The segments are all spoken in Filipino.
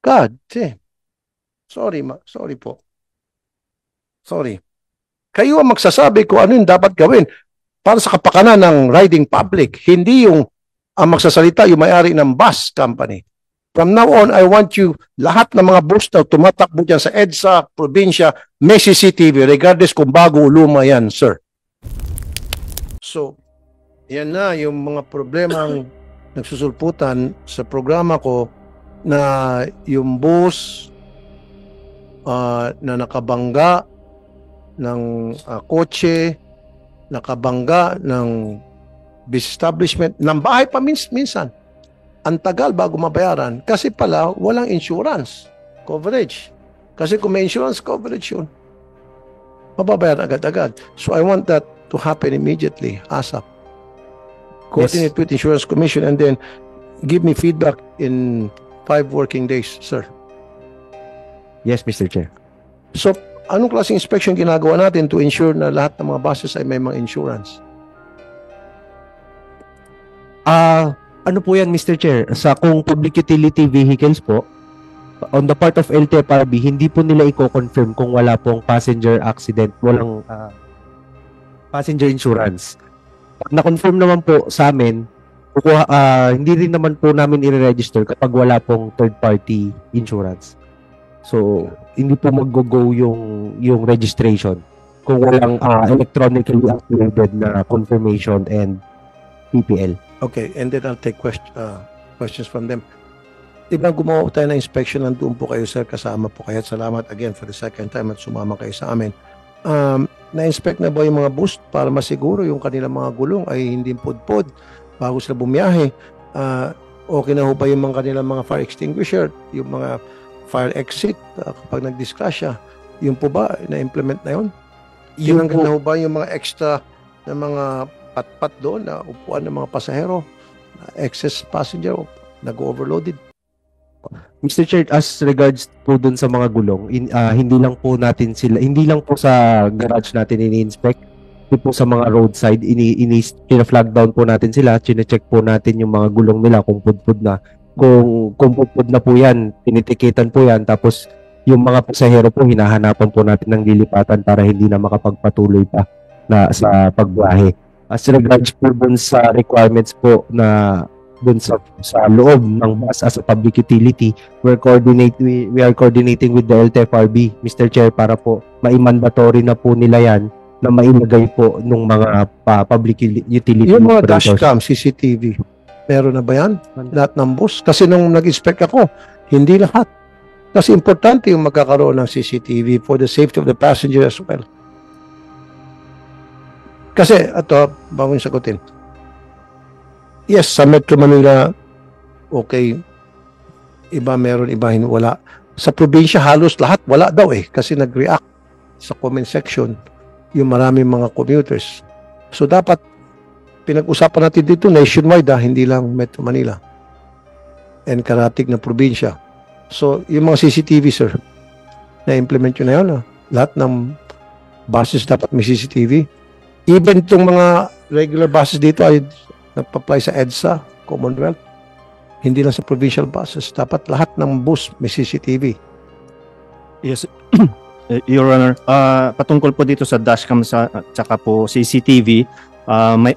God, sorry, sorry po. Sorry. Kayo ang magsasabi kung ano yung dapat gawin para sa kapakanan ng riding public. Hindi yung ang magsasalita yung may-ari ng bus company. From now on, I want you, lahat ng mga bus na tumatakbo dyan sa EDSA, probinsya, may CCTV, regardless kung bago o luma yan, sir. So, yan na yung mga problemang nagsusulputan sa programa ko na yung bus na nakabangga ng kotse, nakabangga ng establishment, ng bahay pa minsan. Ang tagal bago mabayaran kasi pala walang insurance coverage. Kasi kung may insurance coverage yun, mababayaran agad-agad. So I want that to happen immediately, ASAP. Coordinate with Insurance Commission and then give me feedback in 5 working days, sir. Yes, Mr. Chair. So, anong klaseng inspection ginagawa natin to ensure na lahat ng mga buses ay may mga insurance? Ano po yan, Mr. Chair? Sa kung public utility vehicles po, on the part of LTFRB, hindi po nila i-confirm kung wala pong passenger accident, walang passenger insurance. Pag na-confirm naman po sa amin, hindi rin naman po namin i-register kapag wala pong third-party insurance. So, hindi po mag-go yung registration kung walang electronically activated na confirmation and PPL. Okay, and then I'll take questions from them. Diba gumawa tayo ng inspection, nandoon po kayo, sir, kasama po kayo. Salamat again for the second time at sumama kayo sa amin. Na-inspect na ba yung mga bus para masiguro yung kanilang mga gulong ay hindi pudpod bago sila bumiyahe? Okay na ho ba yung mga kanilang mga fire extinguisher, yung mga fire exit kapag nag-discrasya? Yung po ba, na-implement na yun? Tinanggal na ho ba yung mga extra na mga pat-pat doon na upuan ng mga pasahero, excess passenger, nag-overloaded? Mr. Chair, as regards po dun sa mga gulong, hindi lang po sa garage natin ini-inspect, hindi po sa mga roadside, flag down po natin sila, chine-check po natin yung mga gulong nila kung pudpud na. Kung pudpud na po yan, tinitikitan po yan, tapos yung mga pasahero po, hinahanapan po natin ng lilipatan para hindi na makapagpatuloy pa na sa pagbiyahe. As regards po dun sa requirements po na dun sa loob ng bus as a public utility, we are coordinating with the LTFRB, Mr. Chair, para po ma-mandatory na po nila yan na mailagay po ng mga public utility. Yung mga dashcam, CCTV, meron na ba yan? Lahat ng bus? Kasi nung nag-inspect ako, hindi lahat. Kasi importante yung magkakaroon ng CCTV for the safety of the passenger as well. Kasi, ito, bago yung sagutin. Yes, sa Metro Manila, okay. Iba meron, iba wala. Sa probinsya, halos lahat wala daw kasi nag-react sa comment section yung maraming mga commuters. So, dapat pinag-usapan natin dito nationwide, hindi lang Metro Manila and karatig na probinsya. So, yung mga CCTV, sir, na-implement yun na yun. Lahat ng buses dapat may CCTV. Even itong mga regular buses dito ay nagpa-apply sa EDSA, Commonwealth. Hindi lang sa provincial buses. Dapat lahat ng bus may CCTV. Yes, Your Honor. Patungkol po dito sa dashcam at saka po CCTV,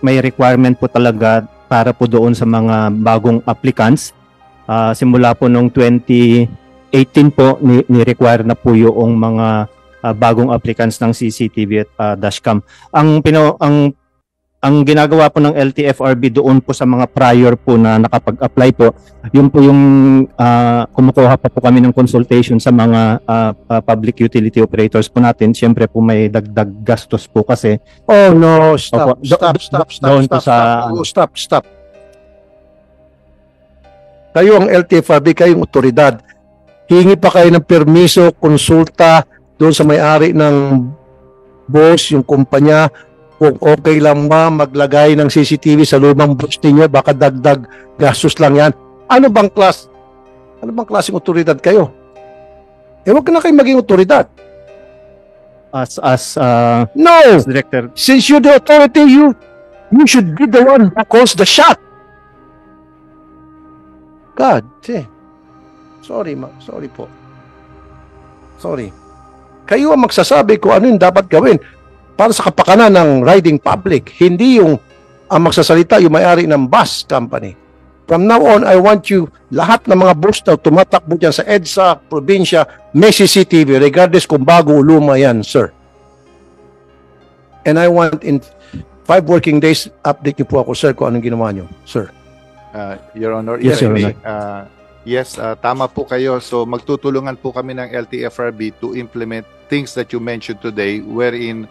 may requirement po talaga para po doon sa mga bagong applicants. Simula po noong 2018 po, ni-require na po yung mga bagong applicants ng CCTV at dashcam. Ang ginagawa po ng LTFRB doon po sa mga prior po na nakapag-apply po, yun po yung kumukuha pa po kami ng consultation sa mga public utility operators po natin. Siyempre po may dagdag gastos po kasi. Oh no, stop. Stop. Kayo ang LTFRB, kayong otoridad. Hingi pa kayo ng permiso, konsulta doon sa may-ari ng bus, yung kumpanya, kung okay lang ba maglagay ng CCTV sa lumang bus ninyo, baka dagdag gastos lang yan. Ano bang klaseng otoridad kayo? Huwag na kayo maging otoridad. No! As director. Since you're the authority, you should be the one who calls the shot. God, Sorry po. Sorry. Kayo ang magsasabi kung ano yung dapat gawin para sa kapakanan ng riding public. Hindi yung ang magsasalita yung may-ari ng bus company. From now on, I want you, lahat ng mga bus na tumatakbo dyan sa EDSA, probinsya, may CCTV, regardless kung bago o luma yan, sir. And I want in 5 working days, update niyo po ako, sir, kung anong ginawa niyo, sir. Your Honor, Yes, Your Honor. Yes, tama po kayo. So magtutulungan po kami ng LTFRB to implement things that you mentioned today, wherein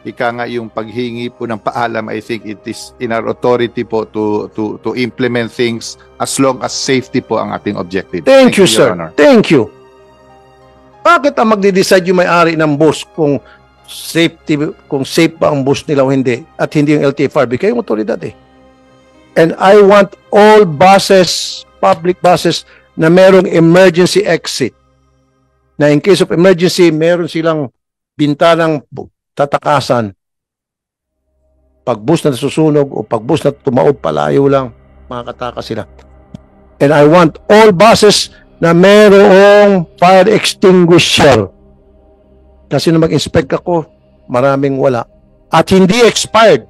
ika nga yung paghingi po ng paalam. I think it is in our authority po to implement things as long as safety po ang ating objective. Thank you, Your sir. Honor. Thank you. Bakit ang magde-decide yung may-ari ng bus kung safe ba ang bus nila o hindi at hindi yung LTFRB? Kayong otoridad eh. And I want all buses, public buses, na merong emergency exit. Na in case of emergency, meron silang bintanang tatakasan. Pag bus na nasusunog o pag bus na tumaob palayo lang, makakatakas sila. And I want all buses na merong fire extinguisher. Kasi nung mag-inspect ako, maraming wala. At hindi expired.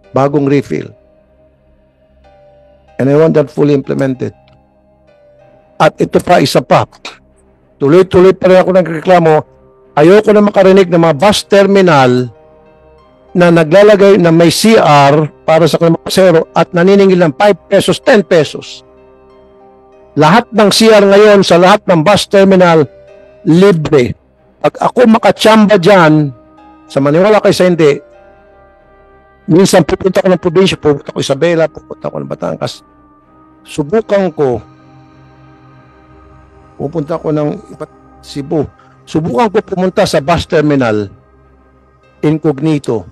Bagong refill. And I want that fully implemented. At ito pa, isa pa. Tuloy-tuloy pa rin ako nagreklamo. Ayoko na makarinig ng mga bus terminal na naglalagay na may CR para sa kanilang pasahero at naniningil ng 5 pesos, 10 pesos. Lahat ng CR ngayon sa lahat ng bus terminal, libre. Pag ako makachamba dyan, sa maniwala kayo sa hindi, minsan pupunta ko ng probinsya, pupunta ko Isabela, pupunta ko ng Batangas, subukan ko, pupunta ko ng Cebu, subukan ko pumunta sa bus terminal, incognito.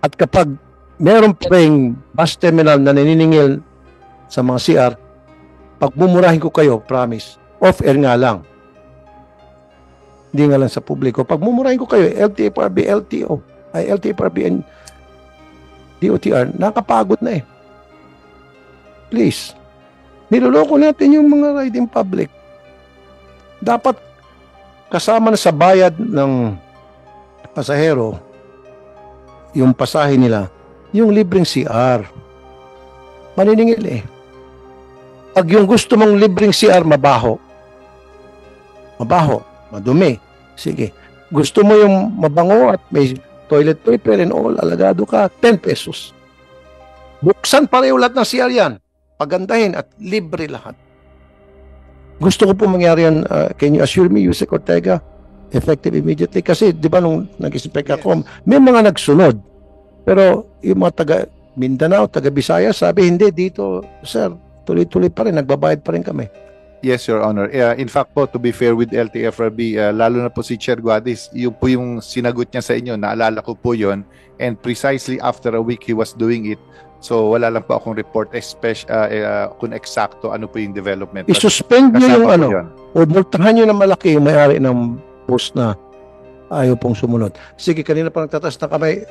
At kapag meron pa rin bus terminal na naniningil sa mga CR, pagmumurahin ko kayo, promise, off-air nga lang. Hindi nga lang sa publiko. Pagmumurahin ko kayo, LTFRB, LTO, ay LTFRB and DOTR, nakapagod na eh. Please, niloloko natin yung mga riding public. Dapat kasama na sa bayad ng pasahero, yung pasahe nila, yung libreng CR. Maniningil eh. Pag yung gusto mong libreng CR, mabaho, madumi, sige. Gusto mo yung mabango at may toilet paper and all, alagado ka, 10 pesos. Buksan pareho lahat ng CR yan. Pagandahin at libre lahat. Gusto ko po mangyari yan, can you assure me, Yusek Ortega, effective immediately? Kasi, di ba, nung nag-inspect ako, may mga nagsunod. Pero, yung mga taga Mindanao, taga Visayas, sabi, hindi, dito, sir, tuloy-tuloy pa rin, nagbabayad pa rin kami. Yes, Your Honor. In fact po, to be fair with LTFRB, lalo na po si Chair Guadis, yun po yung sinagot niya sa inyo, naalala ko po yun, and precisely after a week he was doing it. So wala lang po akong report kung eksakto ano po yung development. I-suspend nyo yung Kasama po ano, yun. o multahan nyo na malaki yung may-ari ng bus na ayaw pong sumunod. Sige, kanina pa nagtatas na kamay.